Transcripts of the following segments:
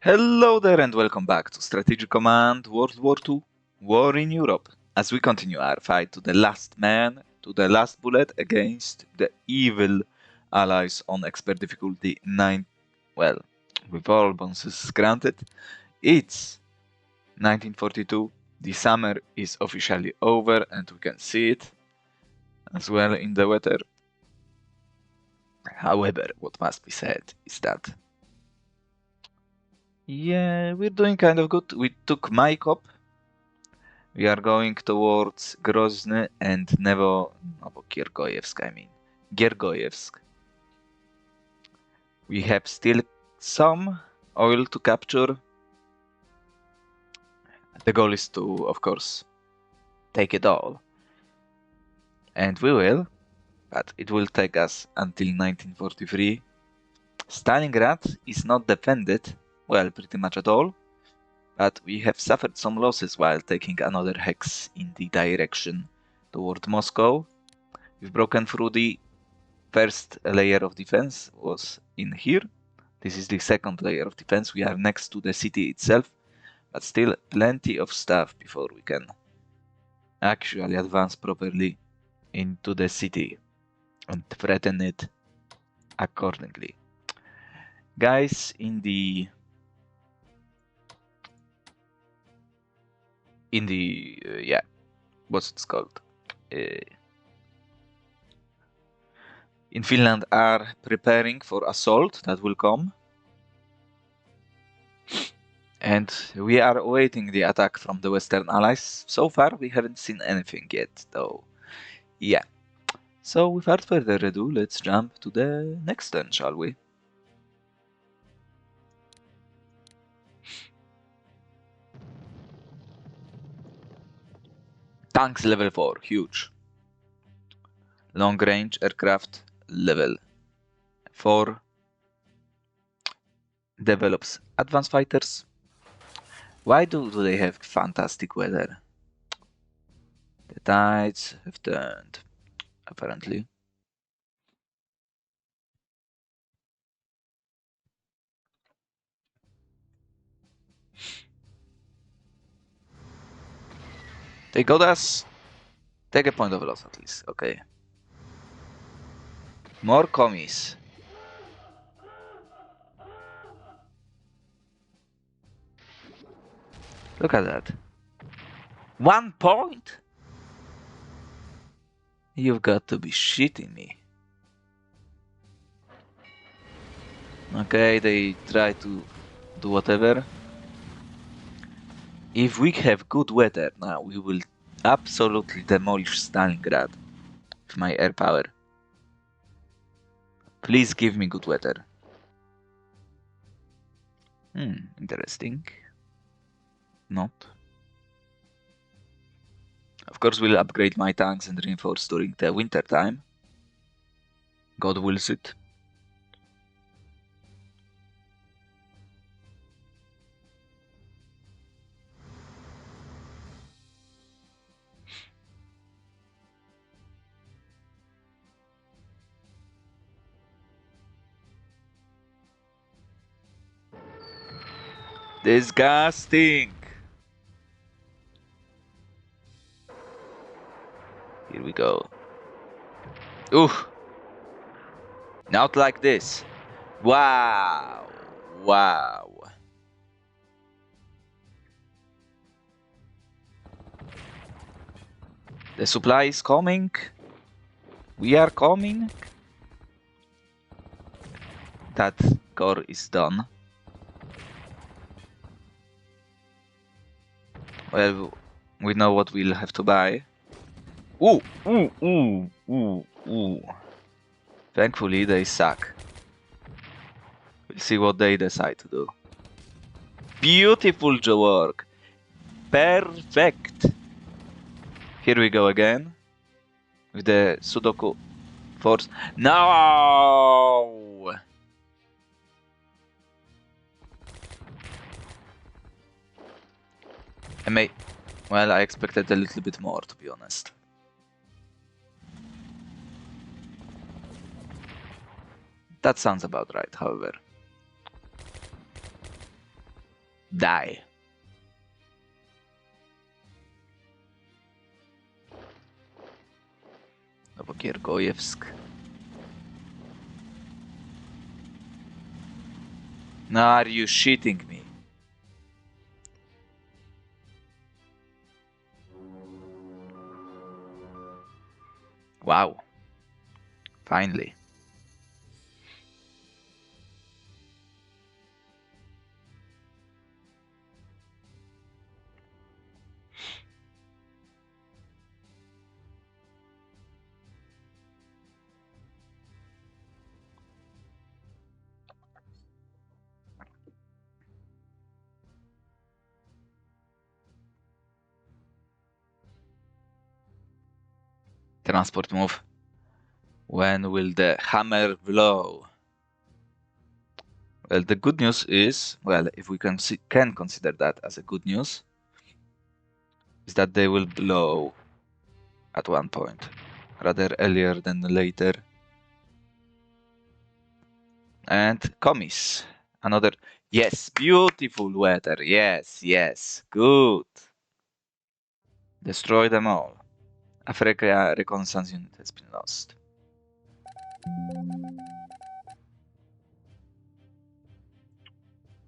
Hello there and welcome back to Strategic Command World War II, War in Europe, as we continue our fight to the last man, to the last bullet against the evil allies on expert difficulty 9, well, with all bonuses granted. It's 1942, the summer is officially over and we can see it as well in the weather. However, what must be said is that yeah, we're doing kind of good. We took Maikop. We are going towards Grozny and Novokirgoyevsk, I mean. Gergoyevsk. We have still some oil to capture. The goal is to, of course, take it all. And we will, but it will take us until 1943. Stalingrad is not defended, well, pretty much at all. But we have suffered some losses while taking another hex in the direction toward Moscow. We've broken through the first layer of defense was in here. This is the second layer of defense. We are next to the city itself, but still plenty of stuff before we can actually advance properly into the city and threaten it accordingly. Guys, yeah, what's it called? In Finland are preparing for assault that will come. And we are awaiting the attack from the Western Allies. So far, we haven't seen anything yet, though. Yeah. So, without further ado, let's jump to the next turn, shall we? Tanks level 4, huge. Long range aircraft level 4. Develops advanced fighters. Why do they have fantastic weather? The tides have turned, apparently. They got us. Take a point of loss at least, okay. More commies. Look at that. 1 point? You've got to be shitting me. Okay, they try to do whatever. If we have good weather now, we will absolutely demolish Stalingrad with my air power. Please give me good weather. Interesting. Not. Of course, we'll upgrade my tanks and reinforce during the winter time. God wills it. Disgusting! Here we go. Ooh! Not like this. Wow! Wow! The supply is coming. We are coming. That core is done. Well, we know what we'll have to buy. Ooh! Ooh! Ooh! Ooh! Ooh! Thankfully, they suck. We'll see what they decide to do. Beautiful work! Perfect! Here we go again. With the Sudoku force. No! Well, I expected a little bit more, to be honest. That sounds about right, however. Die. Novokiergojevsk. No, are you shitting me? Wow. Finally. Transport move. When will the hammer blow? Well, the good news is, well, if we can consider that as a good news, is that they will blow at one point, rather earlier than later. And commies, another, yes, beautiful weather, yes, good. Destroy them all. Africa reconnaissance unit has been lost.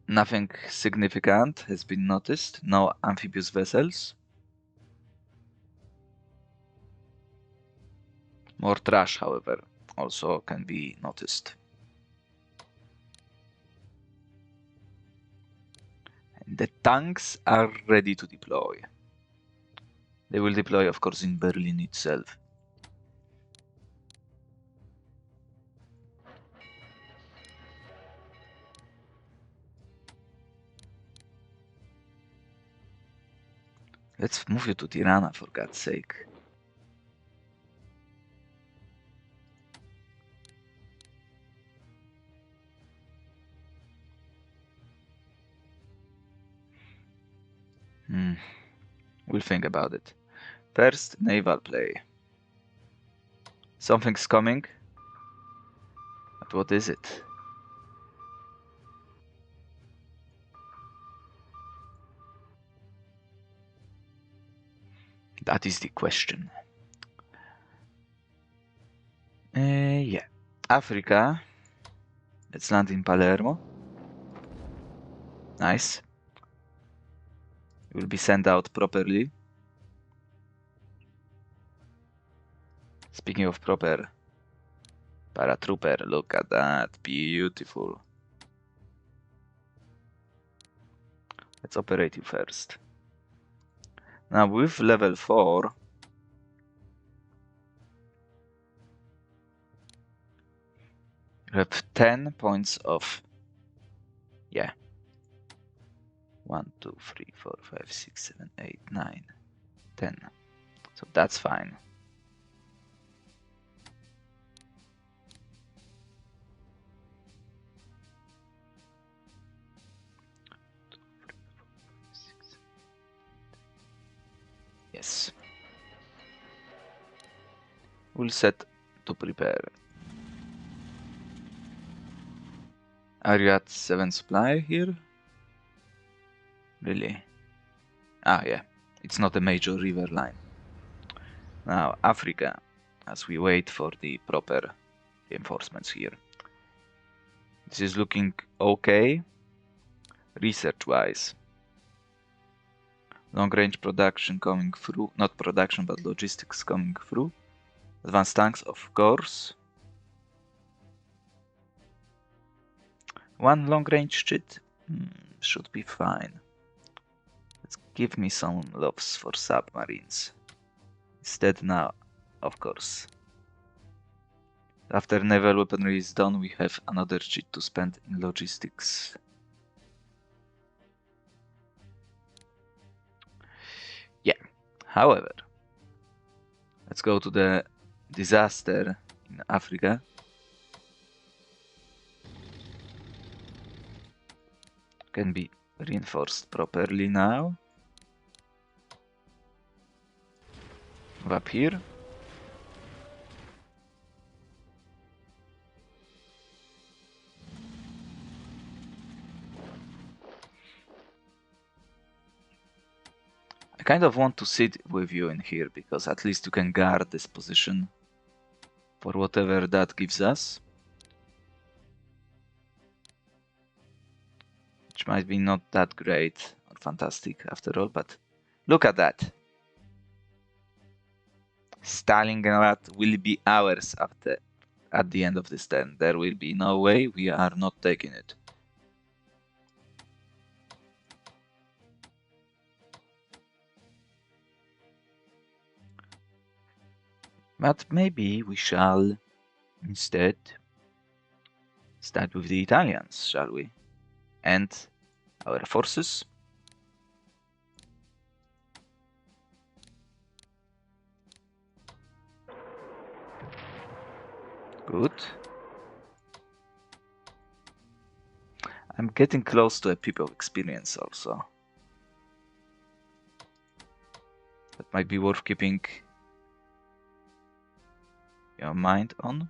Nothing significant has been noticed. No amphibious vessels. More trash, however, also can be noticed. And the tanks are ready to deploy. They will deploy, of course, in Berlin itself. Let's move you to Tirana, for God's sake. We'll think about it. First, naval play. Something's coming. But what is it? That is the question. Yeah. Africa. Let's land in Palermo. Nice. It will be sent out properly. Speaking of proper, paratrooper, look at that. Beautiful. Let's operate you first. Now with level 4, you have 10 points of, yeah, 1, 2, 3, 4, 5, 6, 7, 8, 9, 10. So that's fine. Yes. We'll set to prepare. Are you at 7 supply here? Really? Ah, yeah. It's not a major river line. Now, Africa, as we wait for the proper reinforcements here. This is looking okay, research-wise. Long-range production coming through, not production, but logistics coming through. Advanced tanks, of course. One long-range shit should be fine. Let's give me some loves for submarines. Instead now, of course. After naval weaponry is done, we have another cheat to spend in logistics. Yeah, however, let's go to the disaster in Africa. Can be reinforced properly now. Move up here. kind of want to sit with you in here, because at least you can guard this position for whatever that gives us. Which might be not that great or fantastic after all, but look at that. Stalingrad will be ours at the end of this turn. There will be no way we are not taking it. But maybe we shall instead start with the Italians, shall we? And our forces. Good. I'm getting close to a peep of experience also. That might be worth keeping your mind on.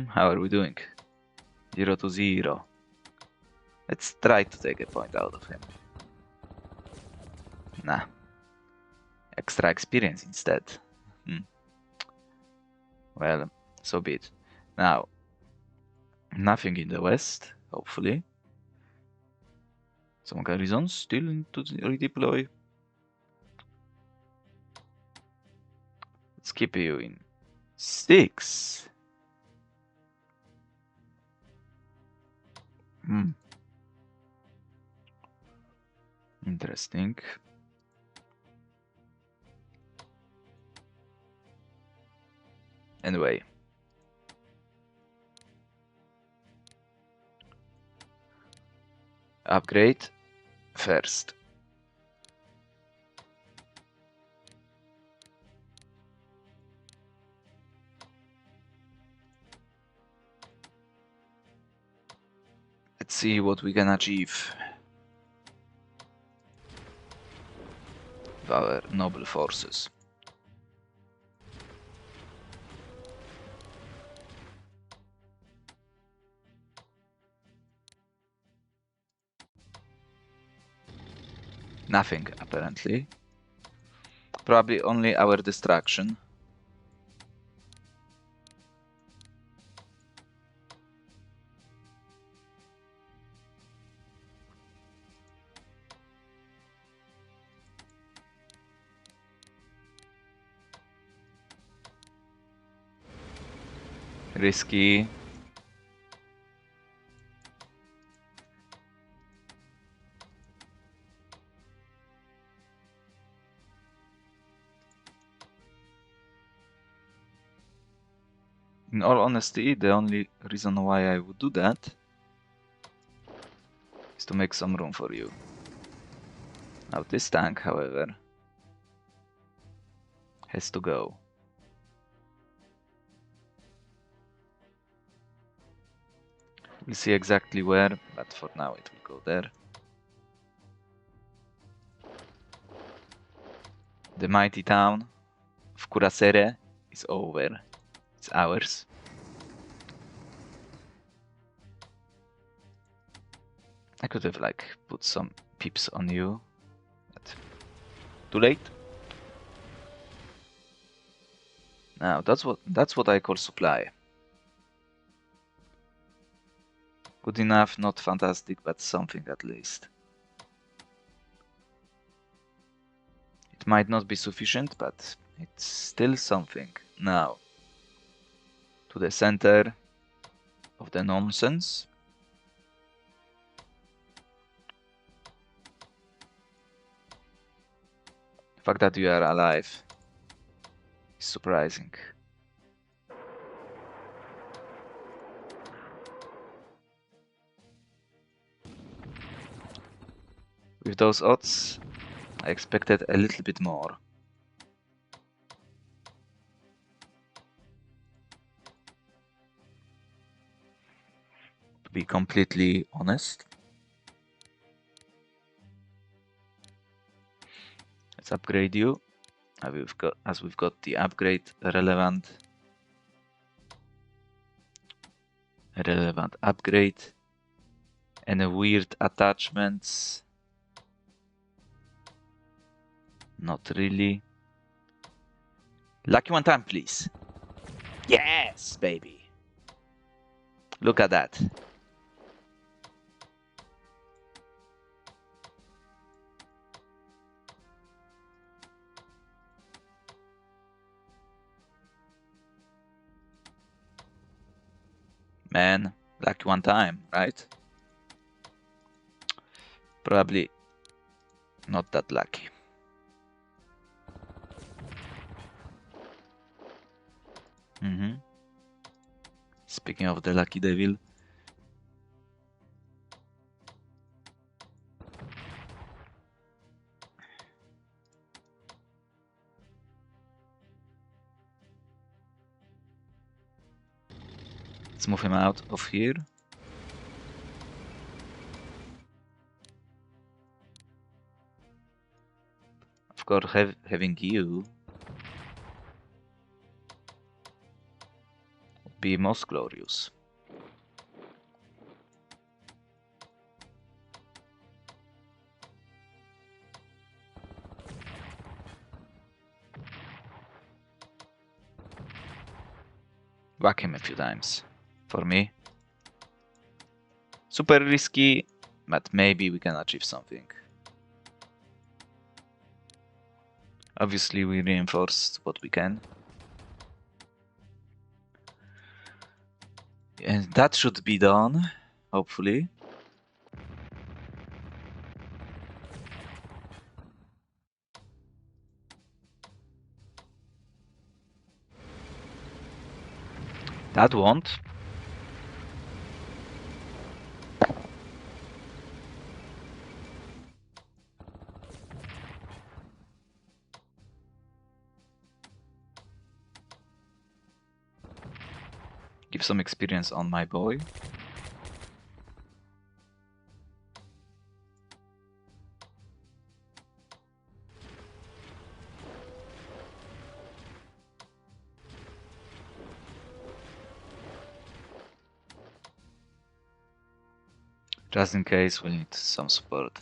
How are we doing? 0-0. Let's try to take a point out of him. Nah. Extra experience instead. Well, so be it. Now, nothing in the west, hopefully. Some garrisons still to redeploy. Let's keep you in 6. Interesting. Anyway. Upgrade first. Let's see what we can achieve with our noble forces. Nothing, apparently. Probably only our distraction. Risky. In all honesty, the only reason why I would do that is to make some room for you. Now this tank, however, has to go. We'll see exactly where, but for now it will go there. The mighty town of Kurasere is over. It's ours. I could have put some pips on you, but too late. Now that's what I call supply. Good enough, not fantastic, but something at least. It might not be sufficient, but it's still something. Now, to the center of the nonsense. The fact that you are alive is surprising. With those odds, I expected a little bit more. To be completely honest. Let's upgrade you. As we've got the upgrade relevant upgrade. Any weird attachments? Not really. Lucky one time, please. Yes, baby. Look at that. Man, lucky one time, right? Probably not that lucky. Speaking of the lucky devil. Let's move him out of here. Of course, having you would be most glorious. Whack him a few times. For me. Super risky, but maybe we can achieve something. Obviously, we reinforced what we can. And that should be done, hopefully. That won't. Give some experience on my boy. Just in case we need some support.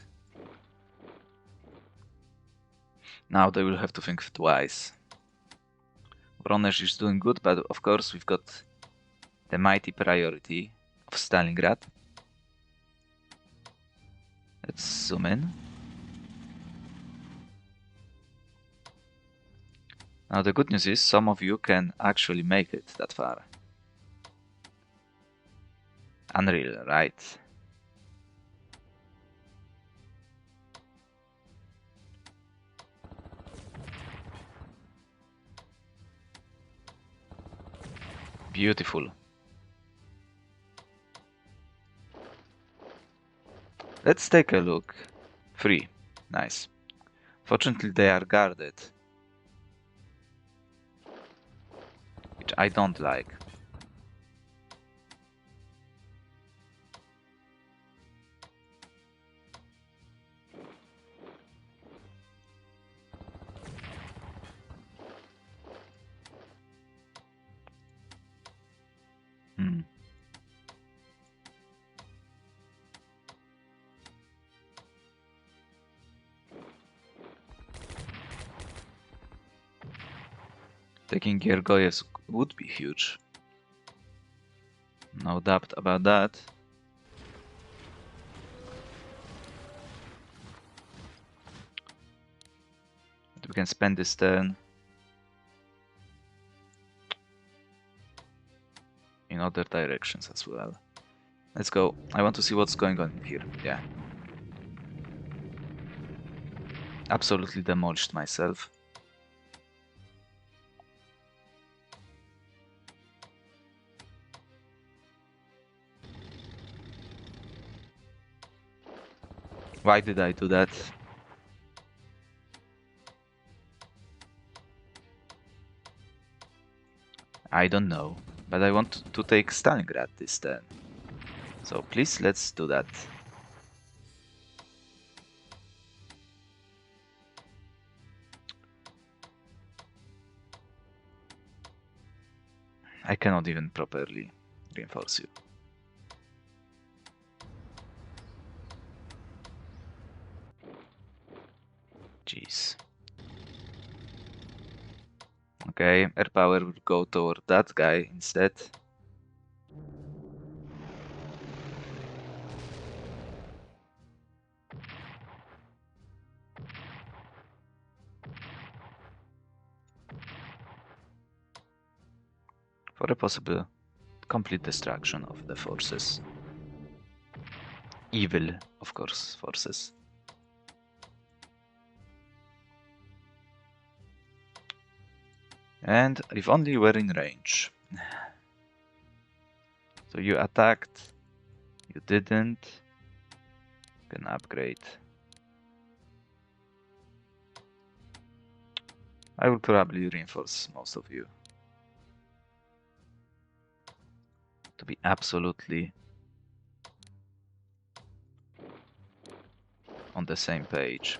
Now they will have to think twice. Voronezh is doing good, but of course we've got the mighty priority of Stalingrad. Let's zoom in. Now the good news is some of you can actually make it that far. Unreal, right? Beautiful. Let's take a look. 3. Nice. Fortunately they are guarded. Which I don't like. Taking Gergoyev would be huge. No doubt about that. But we can spend this turn in other directions as well. Let's go. I want to see what's going on here. Yeah. Absolutely demolished myself. Why did I do that? I don't know, but I want to take Stalingrad this turn. So please, let's do that. I cannot even properly reinforce you. Okay, air power will go toward that guy instead. For a possible complete destruction of the forces. Evil, of course, forces. And if only you were in range. So you attacked, you didn't. Can upgrade. I will probably reinforce most of you. To be absolutely on the same page.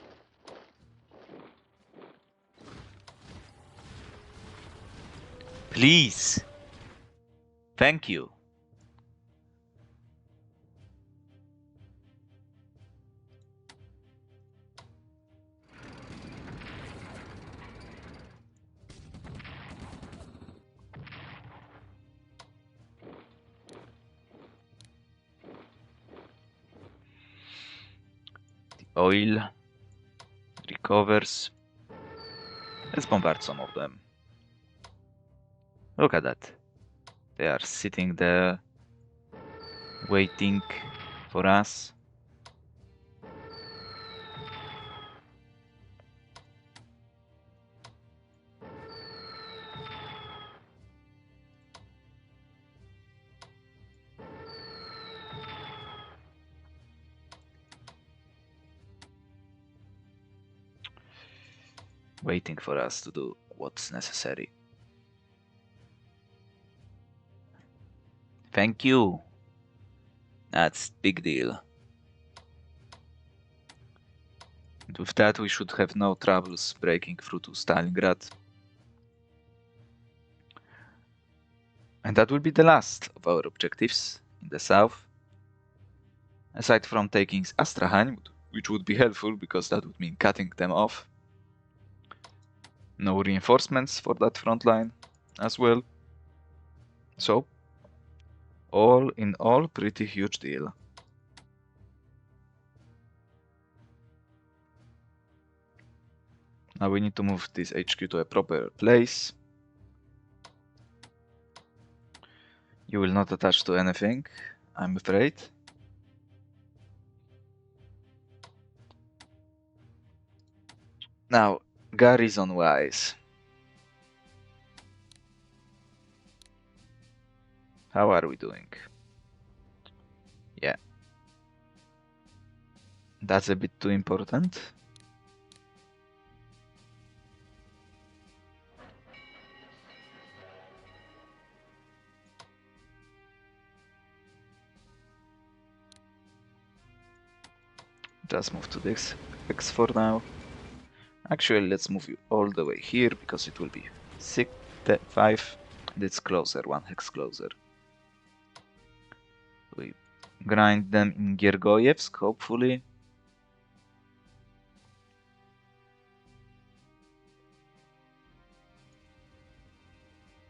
Please! Thank you! The oil recovers. Let's bombard some of them. Look at that. They are sitting there, waiting for us. Waiting for us to do what's necessary. Thank you. That's big deal. And with that we should have no troubles breaking through to Stalingrad. And that will be the last of our objectives in the south. Aside from taking Astrahan, which would be helpful because that would mean cutting them off. No reinforcements for that front line as well. So, all in all, pretty huge deal. Now we need to move this HQ to a proper place. You will not attach to anything, I'm afraid. Now, garrison-wise. How are we doing? Yeah. That's a bit too important. Just move to this X for now. Actually, let's move you all the way here because it will be 5. It's closer, 1 hex closer. We grind them in Gergoyevsk, hopefully.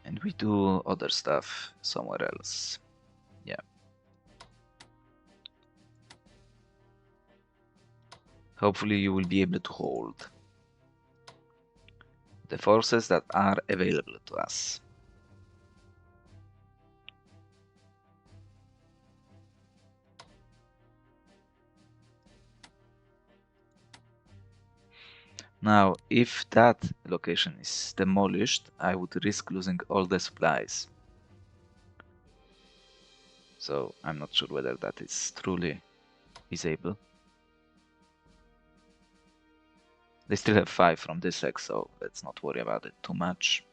And we do other stuff somewhere else. Yeah. Hopefully you will be able to hold the forces that are available to us. Now, if that location is demolished, I would risk losing all the supplies. So I'm not sure whether that is truly feasible. They still have 5 from this hex, so let's not worry about it too much.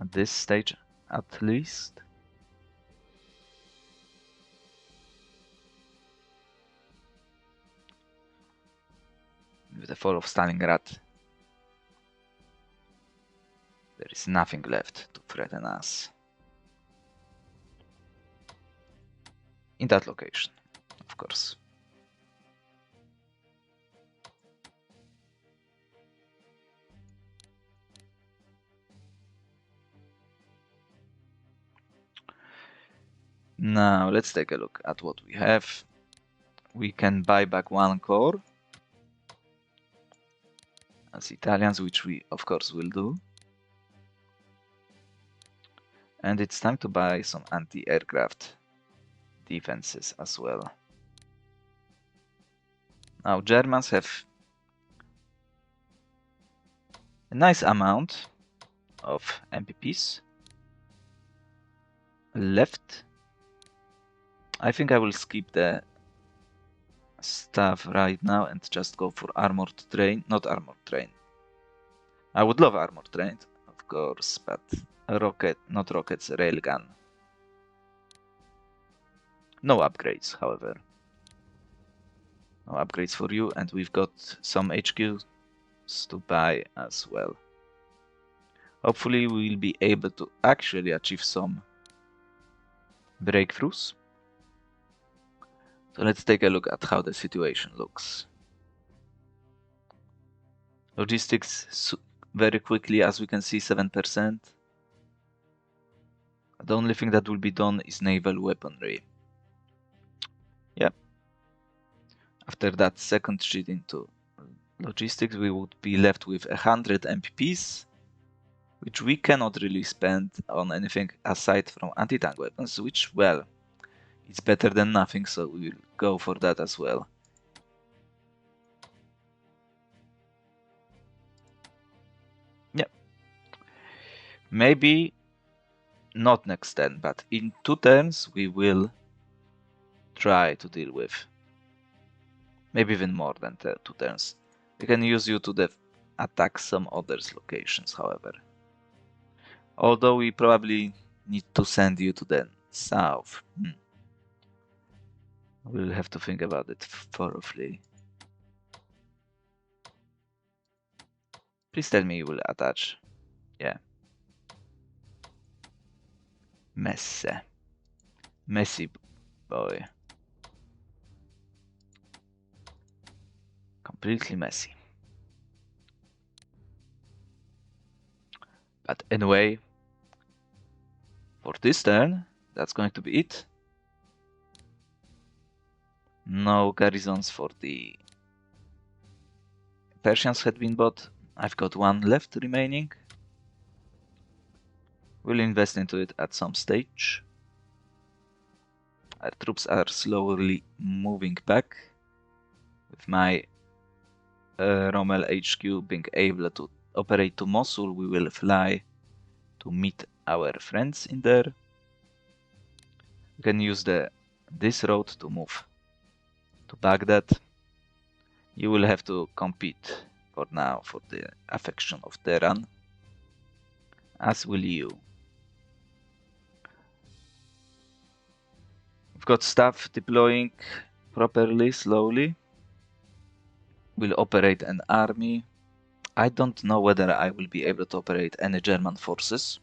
At this stage, at least. With the fall of Stalingrad, there is nothing left to threaten us. In that location, of course. Now let's take a look at what we have. We can buy back 1 core as Italians, which we of course will do. And it's time to buy some anti-aircraft defenses as well. Now Germans have a nice amount of MPPs left. I think I will skip the stuff right now and just go for armored train, not armored train. I would love armored train, of course, but not rockets, railgun. No upgrades, however. No upgrades for you, and we've got some HQs to buy as well. Hopefully we'll be able to actually achieve some breakthroughs. So let's take a look at how the situation looks. Logistics very quickly, as we can see, 7%. The only thing that will be done is naval weaponry. Yeah. After that second sheet into logistics, we would be left with 100 MPPs, which we cannot really spend on anything aside from anti-tank weapons, which, well, it's better than nothing, so we will go for that as well. Yeah. Maybe not next turn, but in 2 turns we will try to deal with. Maybe even more than 2 turns. We can use you to attack some other locations, however. Although we probably need to send you to the south. We'll have to think about it thoroughly. Please tell me you will attach. Yeah. Messy boy. Completely messy. But anyway, for this turn, that's going to be it. No garrisons for the Persians had been bought. I've got 1 left remaining. We'll invest into it at some stage. Our troops are slowly moving back. With my Rommel HQ being able to operate to Mosul, we will fly to meet our friends in there. We can use this road to move to Baghdad. You will have to compete for now for the affection of Tehran, as will you. We've got stuff deploying properly, slowly. We'll operate an army. I don't know whether I will be able to operate any German forces.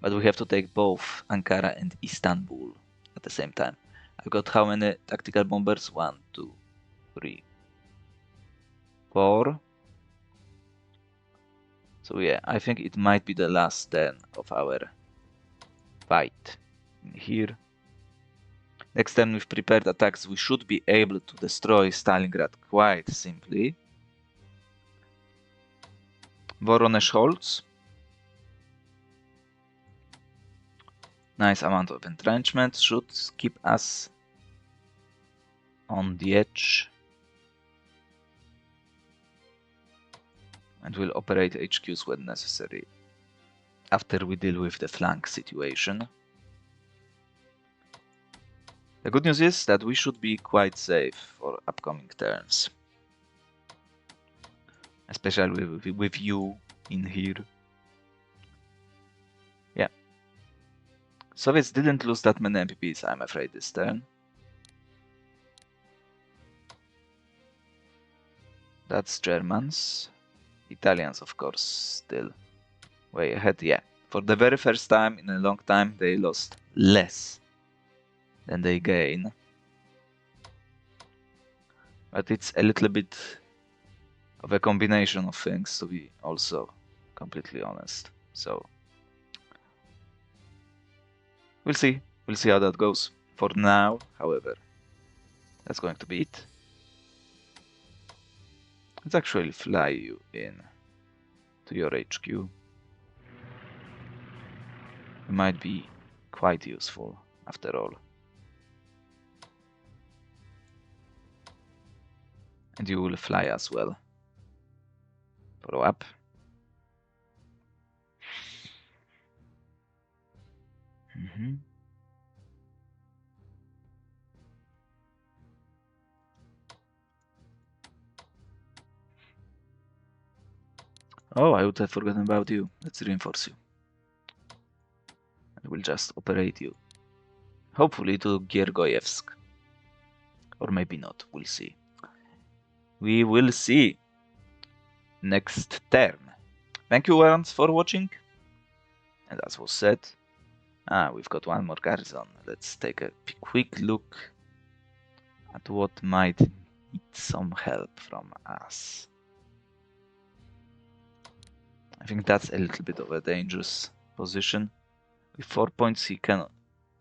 But we have to take both Ankara and Istanbul at the same time. I've got how many tactical bombers? 1, 2, 3, 4. So yeah, I think it might be the last turn of our fight here. Next time with prepared attacks, we should be able to destroy Stalingrad quite simply. Voronezh holds. Nice amount of entrenchment should keep us on the edge. And we'll operate HQs when necessary after we deal with the flank situation. The good news is that we should be quite safe for upcoming turns. Especially with you in here. Yeah. Soviets didn't lose that many MPPs, I'm afraid, this turn. That's Germans. Italians, of course, still way ahead. Yeah. For the very first time in a long time, they lost less than they gain. But it's a little bit of a combination of things, to be also completely honest. So We'll see. We'll see how that goes. For now, however, that's going to be it. Let's actually fly you in to your HQ. It might be quite useful, after all. And you will fly as well. Follow up. Oh, I would have forgotten about you. Let's reinforce you. And we'll just operate you. Hopefully to Gergoyevsk. Or maybe not. We'll see. We will see. Next turn. Thank you, Warrants, for watching. And as was said, we've got one more garrison. Let's take a quick look at what might need some help from us. I think that's a little bit of a dangerous position. With 4 points, he can.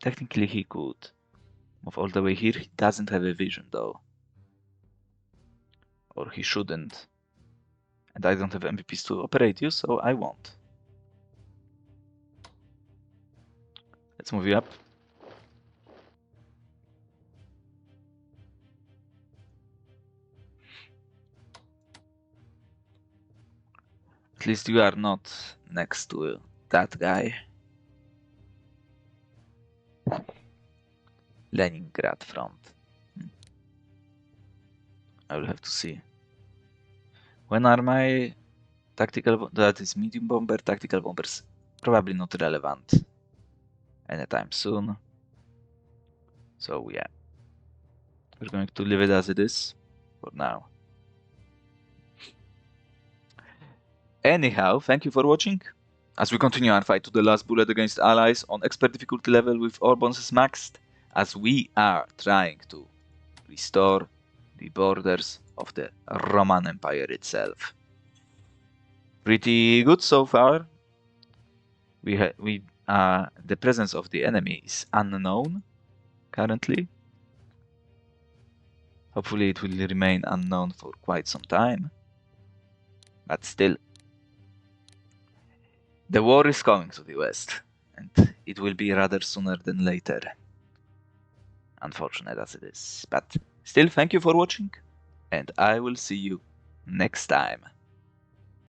Technically, he could move all the way here. He doesn't have a vision, though. Or he shouldn't. And I don't have MVPs to operate you, so I won't. Let's move you up. At least you are not next to that guy. Leningrad front. I will have to see. When are my tactical... That is medium bomber, tactical bombers. Probably not relevant anytime soon. So yeah. We're going to leave it as it is for now. Anyhow, thank you for watching. As we continue our fight to the last bullet against allies on expert difficulty level with all bonuses maxed, as we are trying to restore the borders of the Roman Empire itself. Pretty good so far. The presence of the enemy is unknown currently. Hopefully it will remain unknown for quite some time. But still, the war is coming to the west, and it will be rather sooner than later. Unfortunate as it is. But still, thank you for watching, and I will see you next time.